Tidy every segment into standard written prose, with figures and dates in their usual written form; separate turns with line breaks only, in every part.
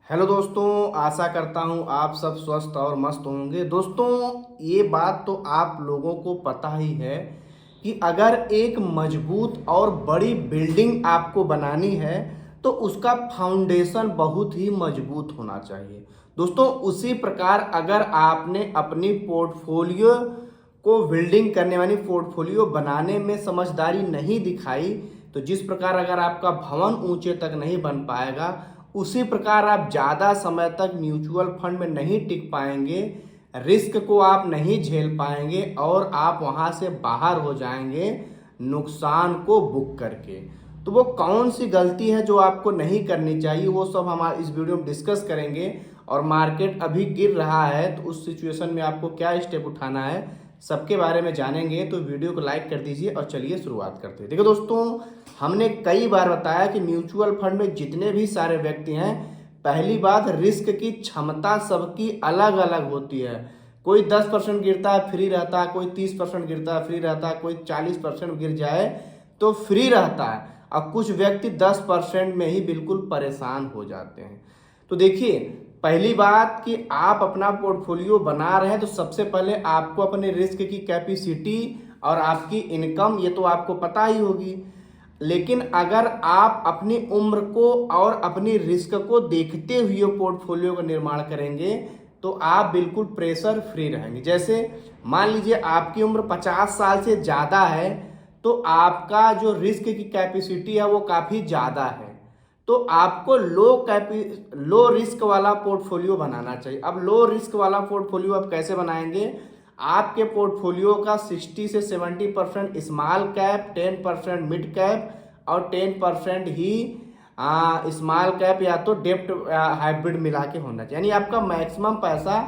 Hello दोस्तों, आशा करता हूँ आप सब स्वस्थ और मस्त होंगे। दोस्तों, ये बात तो आप लोगों को पता ही है कि अगर एक मजबूत और बड़ी बिल्डिंग आपको बनानी है तो उसका फाउंडेशन बहुत ही मजबूत होना चाहिए। दोस्तों, उसी प्रकार अगर आपने अपनी पोर्टफोलियो को बिल्डिंग करने वाली पोर्टफोलियो बनाने में समझदारी नहीं दिखाई तो जिस प्रकार अगर आपका भवन ऊंचे तक नहीं बन पाएगा, उसी प्रकार आप ज़्यादा समय तक म्यूचुअल फंड में नहीं टिक पाएंगे, रिस्क को आप नहीं झेल पाएंगे और आप वहां से बाहर हो जाएंगे नुकसान को बुक करके। तो वो कौन सी गलती है जो आपको नहीं करनी चाहिए, वो सब हम इस वीडियो में डिस्कस करेंगे। और मार्केट अभी गिर रहा है तो उस सिचुएशन में आपको क्या स्टेप उठाना है, सबके बारे में जानेंगे। तो वीडियो को लाइक कर दीजिए और चलिए शुरुआत करते हैं। देखो दोस्तों, हमने कई बार बताया कि म्यूचुअल फंड में जितने भी सारे व्यक्ति हैं, पहली बात रिस्क की क्षमता सबकी अलग अलग होती है। कोई 10% गिरता है फ्री रहता है, कोई 30% गिरता है फ्री रहता है, कोई 40% गिर जाए तो फ्री रहता है, और कुछ व्यक्ति 10% में ही बिल्कुल परेशान हो जाते हैं। तो देखिए, पहली बात कि आप अपना पोर्टफोलियो बना रहे हैं तो सबसे पहले आपको अपने रिस्क की कैपेसिटी और आपकी इनकम ये तो आपको पता ही होगी। लेकिन अगर आप अपनी उम्र को और अपनी रिस्क को देखते हुए पोर्टफोलियो का निर्माण करेंगे तो आप बिल्कुल प्रेशर फ्री रहेंगे। जैसे मान लीजिए आपकी उम्र 50 साल से ज़्यादा है तो आपका जो रिस्क की कैपेसिटी है वो काफ़ी ज़्यादा है, तो आपको लो रिस्क वाला पोर्टफोलियो बनाना चाहिए। अब लो रिस्क वाला पोर्टफोलियो आप कैसे बनाएंगे? आपके पोर्टफोलियो का 60 से 70% स्मॉल कैप, 10% मिड कैप और 10% ही स्मॉल कैप या तो डेप्ट हाइब्रिड मिला के होना चाहिए। यानी आपका मैक्सिमम पैसा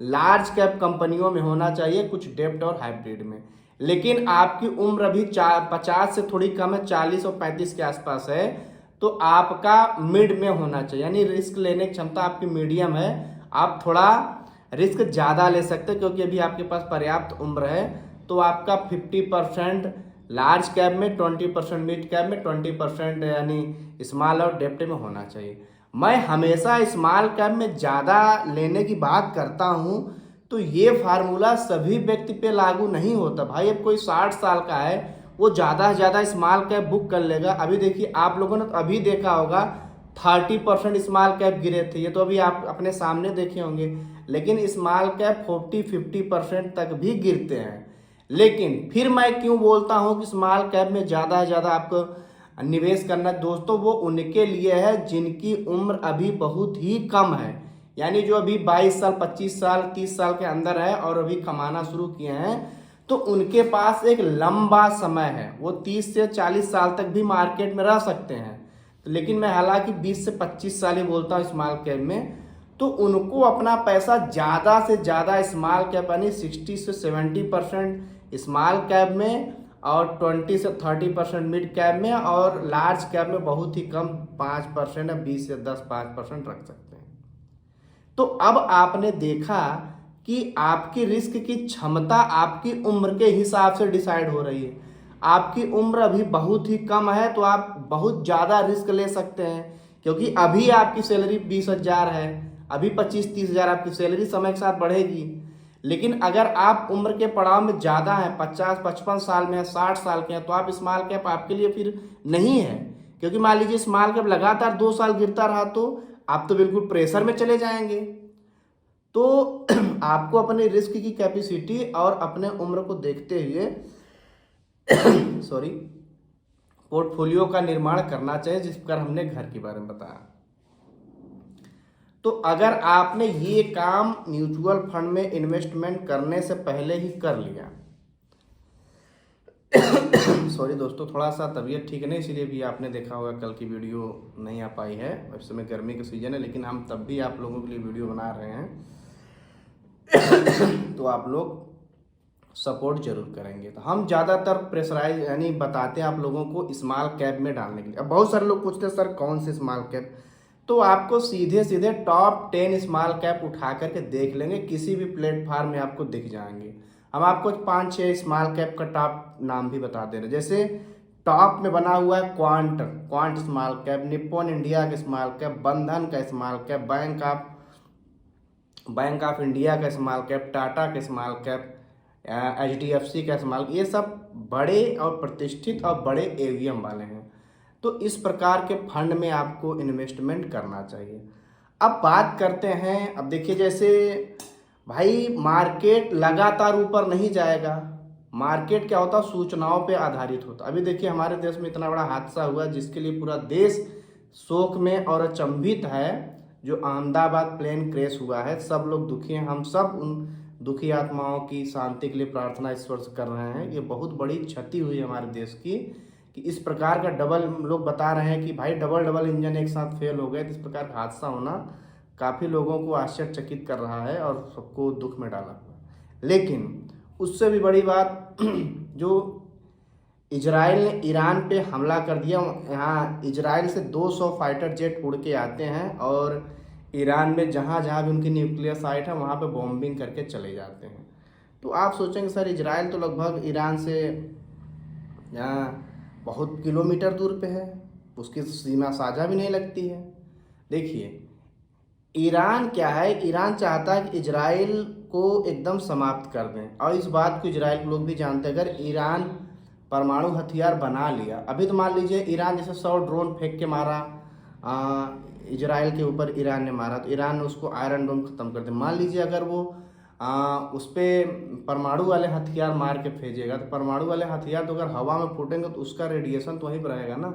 लार्ज कैप कंपनियों में होना चाहिए, कुछ डेप्ट और हाइब्रिड में। लेकिन आपकी उम्र अभी 50 से थोड़ी कम है, 40 और 35 के आसपास है, तो आपका मिड में होना चाहिए। यानी रिस्क लेने की क्षमता आपकी मीडियम है, आप थोड़ा रिस्क ज़्यादा ले सकते हैं क्योंकि अभी आपके पास पर्याप्त उम्र है। तो आपका 50% लार्ज कैप में, 20% मिड कैप में, 20% यानी स्मॉल और डेप्ट में होना चाहिए। मैं हमेशा स्मॉल कैप में ज़्यादा लेने की बात करता हूँ, तो ये फार्मूला सभी व्यक्ति पे लागू नहीं होता भाई। अब कोई 60 साल का है, वो ज़्यादा से ज़्यादा स्मॉल कैप बुक कर लेगा। अभी देखिए, आप लोगों ने तो अभी देखा होगा 30% स्मॉल कैप गिरे थे, ये तो अभी आप अपने सामने देखे होंगे। लेकिन स्मॉल कैप 40-50% तक भी गिरते हैं। लेकिन फिर मैं क्यों बोलता हूं कि स्मॉल कैप में ज़्यादा से ज़्यादा आपको निवेश करना? दोस्तों, वो उनके लिए है जिनकी उम्र अभी बहुत ही कम है, यानी जो अभी 22 साल, 25 साल, 30 साल के अंदर है और अभी कमाना शुरू किए हैं, तो उनके पास एक लंबा समय है। वो 30 से 40 साल तक भी मार्केट में रह सकते हैं। लेकिन मैं हालांकि 20 से 25 साल ही बोलता हूँ स्मॉल कैप में। तो उनको अपना पैसा ज़्यादा से ज़्यादा स्मॉल कैप यानी 60 से 70% स्मॉल कैप में और 20 से 30% मिड कैप में और लार्ज कैप में बहुत ही कम 5% या 20 से 5% रख सकते हैं। तो अब आपने देखा कि आपकी रिस्क की क्षमता आपकी उम्र के हिसाब से डिसाइड हो रही है। आपकी उम्र अभी बहुत ही कम है तो आप बहुत ज़्यादा रिस्क ले सकते हैं, क्योंकि अभी आपकी सैलरी 20,000 है, अभी 25-30,000 आपकी सैलरी समय के साथ बढ़ेगी। लेकिन अगर आप उम्र के पड़ाव में ज़्यादा हैं, 50-55 साल में हैं, 60 साल के हैं, तो आप स्मॉल कैप आपके लिए फिर नहीं है। क्योंकि मान लीजिए स्मॉल कैप लगातार 2 साल गिरता रहा तो आप तो बिल्कुल प्रेशर में चले जाएंगे। तो आपको अपने रिस्क की कैपेसिटी और अपने उम्र को देखते हुए सॉरी पोर्टफोलियो का निर्माण करना चाहिए, जिस पर हमने घर के बारे में बताया। तो अगर आपने ये काम म्यूचुअल फंड में इन्वेस्टमेंट करने से पहले ही कर लिया सॉरी दोस्तों, थोड़ा सा तबीयत ठीक नहीं, इसीलिए भी आपने देखा होगा कल की वीडियो नहीं आ पाई है। इस समय गर्मी का सीजन है, लेकिन हम तब भी आप लोगों के लिए वीडियो बना रहे हैं तो आप लोग सपोर्ट जरूर करेंगे। तो हम ज़्यादातर प्रेशराइज यानी बताते हैं आप लोगों को स्मॉल कैप में डालने के लिए। अब बहुत सारे लोग पूछते हैं सर कौन से स्मॉल कैप, तो आपको सीधे सीधे टॉप 10 स्मॉल कैप उठा करके देख लेंगे, किसी भी प्लेटफार्म में आपको दिख जाएंगे। हम आपको 5-6 स्मॉल कैप का टॉप नाम भी बता दे रहे हैं। जैसे टॉप में बना हुआ है quant quant small cap, Nippon India का स्मॉल कैप, बंधन का small cap, bank of India का स्मॉल कैप, टाटा का स्मॉल कैप, HDFC का स्मॉल, ये सब बड़े और प्रतिष्ठित और बड़े एवीएम वाले हैं। तो इस प्रकार के फंड में आपको इन्वेस्टमेंट करना चाहिए। अब बात करते हैं, अब देखिए जैसे भाई मार्केट लगातार ऊपर नहीं जाएगा। मार्केट क्या होता है, सूचनाओं पे आधारित होता है। अभी देखिए हमारे देश में इतना बड़ा हादसा हुआ जिसके लिए पूरा देश शोक में और अचंभित है। जो अहमदाबाद प्लेन क्रैश हुआ है, सब लोग दुखी हैं। हम सब उन दुखी आत्माओं की शांति के लिए प्रार्थना ईश्वर से कर रहे हैं। ये बहुत बड़ी क्षति हुई हमारे देश की कि इस प्रकार का डबल, लोग बता रहे हैं कि भाई डबल इंजन एक साथ फेल हो गए। तो इस प्रकार का हादसा होना काफ़ी लोगों को आश्चर्यचकित कर रहा है और सबको दुख में डाला हुआ। लेकिन उससे भी बड़ी बात जो इजराइल ने ईरान पे हमला कर दिया। यहाँ इजराइल से 200 फाइटर जेट उड़ के आते हैं और ईरान में जहाँ जहाँ भी उनकी न्यूक्लियर साइट है वहाँ पे बॉम्बिंग करके चले जाते हैं। तो आप सोचेंगे सर इजराइल तो लगभग ईरान से यहाँ बहुत किलोमीटर दूर पे है, उसकी सीमा साझा भी नहीं लगती है। देखिए ईरान क्या है, ईरान चाहता है कि इजराइल को एकदम समाप्त कर दें, और इस बात को इजराइल के लोग भी जानते हैं। अगर ईरान परमाणु हथियार बना लिया, अभी तो मान लीजिए ईरान जैसे 100 ड्रोन फेंक के मारा इजराइल के ऊपर, ईरान ने मारा, तो ईरान ने उसको आयरन डोम ख़त्म कर दिया। मान लीजिए अगर वो उस पर परमाणु वाले हथियार मार के भेजेगा, तो परमाणु वाले हथियार तो अगर हवा में फूटेंगे तो उसका रेडिएशन तो वहीं पर रहेगा ना,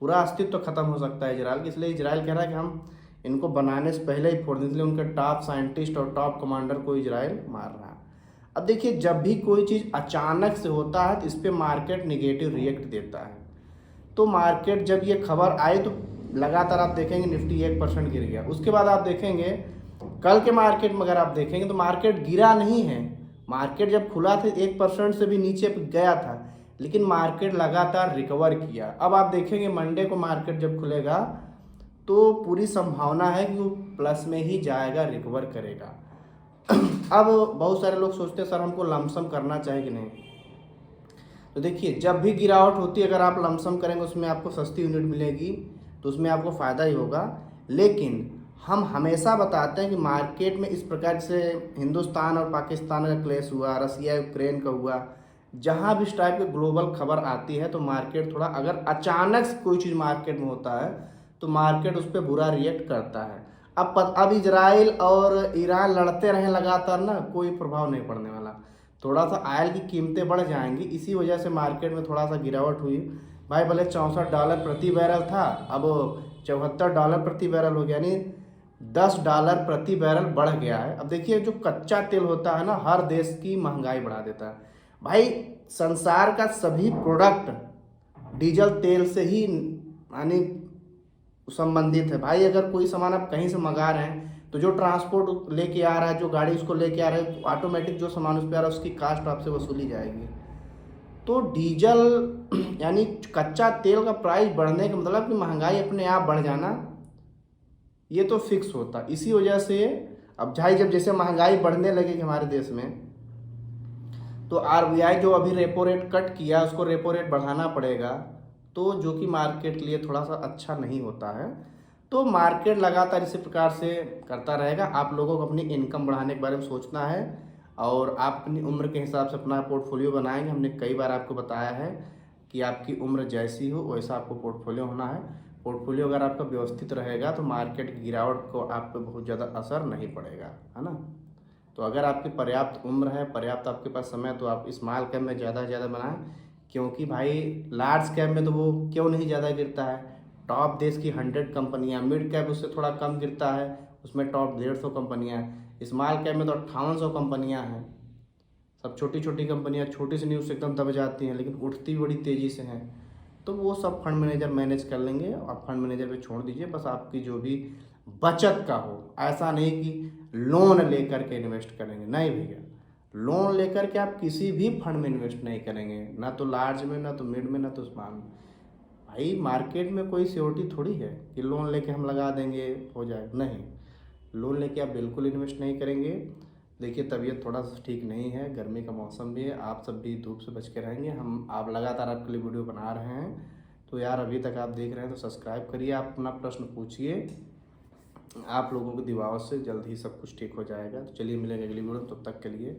पूरा अस्तित्व तो खत्म हो सकता है इजराइल। इसलिए इजराइल कह रहा है कि हम इनको बनाने से पहले ही फोड़ दें, इसलिए उनके टॉप साइंटिस्ट और टॉप कमांडर को इजराइल मार रहा है। अब देखिए जब भी कोई चीज़ अचानक से होता है तो इस पर मार्केट निगेटिव रिएक्ट देता है। तो मार्केट जब ये खबर आई तो लगातार आप देखेंगे निफ्टी 1% गिर गया। उसके बाद आप देखेंगे कल के मार्केट में अगर आप देखेंगे तो मार्केट गिरा नहीं है। मार्केट जब खुला था 1% से भी नीचे गया था, लेकिन मार्केट लगातार रिकवर किया। अब आप देखेंगे मंडे को मार्केट जब खुलेगा तो पूरी संभावना है कि वो प्लस में ही जाएगा, रिकवर करेगा। अब बहुत सारे लोग सोचते हैं सर हमको लमसम करना चाहिए कि नहीं। तो देखिए जब भी गिरावट होती है, अगर आप लमसम करेंगे उसमें आपको सस्ती यूनिट मिलेगी तो उसमें आपको फ़ायदा ही होगा। लेकिन हम हमेशा बताते हैं कि मार्केट में इस प्रकार से हिंदुस्तान और पाकिस्तान का क्लैश हुआ, रसिया यूक्रेन का हुआ, जहाँ भी इस टाइप की ग्लोबल खबर आती है तो मार्केट थोड़ा, अगर अचानक से कोई चीज़ मार्केट में होता है तो मार्केट उस पर बुरा रिएक्ट करता है। अब इजराइल और ईरान लड़ते रहें लगातार ना, कोई प्रभाव नहीं पड़ने वाला। थोड़ा सा ऑयल की कीमतें बढ़ जाएंगी, इसी वजह से मार्केट में थोड़ा सा गिरावट हुई। भाई भले $64 प्रति बैरल था, अब $74 प्रति बैरल हो गया, यानी $10 प्रति बैरल बढ़ गया है। अब देखिए जो कच्चा तेल होता है ना, हर देश की महंगाई बढ़ा देता है। भाई संसार का सभी प्रोडक्ट डीजल तेल से ही यानी संबंधित है। भाई अगर कोई सामान आप कहीं से मंगा रहे हैं तो जो ट्रांसपोर्ट लेके आ रहा है, जो गाड़ी उसको लेके आ रहा है, ऑटोमेटिक जो सामान उस पर आ रहा है उसकी कास्ट आपसे वसूली जाएगी। तो डीजल यानी कच्चा तेल का प्राइस बढ़ने का मतलब कि महंगाई अपने आप बढ़ जाना, ये तो फिक्स होता। इसी वजह से अब भाई जब जैसे महंगाई बढ़ने लगेगी हमारे देश में, तो RBI जो अभी रेपो रेट कट किया उसको रेपो रेट बढ़ाना पड़ेगा, तो जो कि मार्केट के लिए थोड़ा सा अच्छा नहीं होता है। तो मार्केट लगातार इसी प्रकार से करता रहेगा। आप लोगों को अपनी इनकम बढ़ाने के बारे में सोचना है और आप अपनी उम्र के हिसाब से अपना पोर्टफोलियो बनाएंगे। हमने कई बार आपको बताया है कि आपकी उम्र जैसी हो वैसा आपको पोर्टफोलियो होना है। पोर्टफोलियो अगर आपका व्यवस्थित रहेगा तो मार्केट की गिरावट को आप पे बहुत ज़्यादा असर नहीं पड़ेगा, है ना। तो अगर आपकी पर्याप्त उम्र है, पर्याप्त आपके पास समय, तो आप स्मॉल कैप में ज़्यादा से ज़्यादा बनाएं, क्योंकि भाई लार्ज कैप में तो वो क्यों नहीं ज़्यादा गिरता है। टॉप देश की 100 कंपनियां, मिड कैप उससे थोड़ा कम गिरता है, उसमें टॉप 150 कंपनियां हैं। स्मॉल कैप में तो 5800 कंपनियां हैं। सब छोटी छोटी कंपनियां, छोटी सी न्यूज़ एकदम दब जाती हैं लेकिन उठती बड़ी तेज़ी से हैं। तो वो सब फंड मैनेजर मैनेज कर लेंगे, आप फंड मैनेजर पे छोड़ दीजिए। बस आपकी जो भी बचत का हो, ऐसा नहीं कि लोन लेकर के इन्वेस्ट करेंगे, नहीं भैया। लोन लेकर के आप किसी भी फंड में इन्वेस्ट नहीं करेंगे, ना तो लार्ज में, ना तो मिड में, ना तो स्मॉल में। भाई मार्केट में कोई सिक्योरिटी थोड़ी है कि लोन लेके हम लगा देंगे हो जाए, नहीं। लोन लेके आप बिल्कुल इन्वेस्ट नहीं करेंगे। देखिए तबीयत थोड़ा सा ठीक नहीं है, गर्मी का मौसम भी है, आप सब भी धूप से बच के रहेंगे। आप लगातार आपके लिए वीडियो बना रहे हैं, तो यार अभी तक आप देख रहे हैं तो सब्सक्राइब करिए, आप अपना प्रश्न पूछिए, आप लोगों की दुआओं से जल्द ही सब कुछ ठीक हो जाएगा। तो चलिए मिलेंगे अगली वीडियो में, तब तक के लिए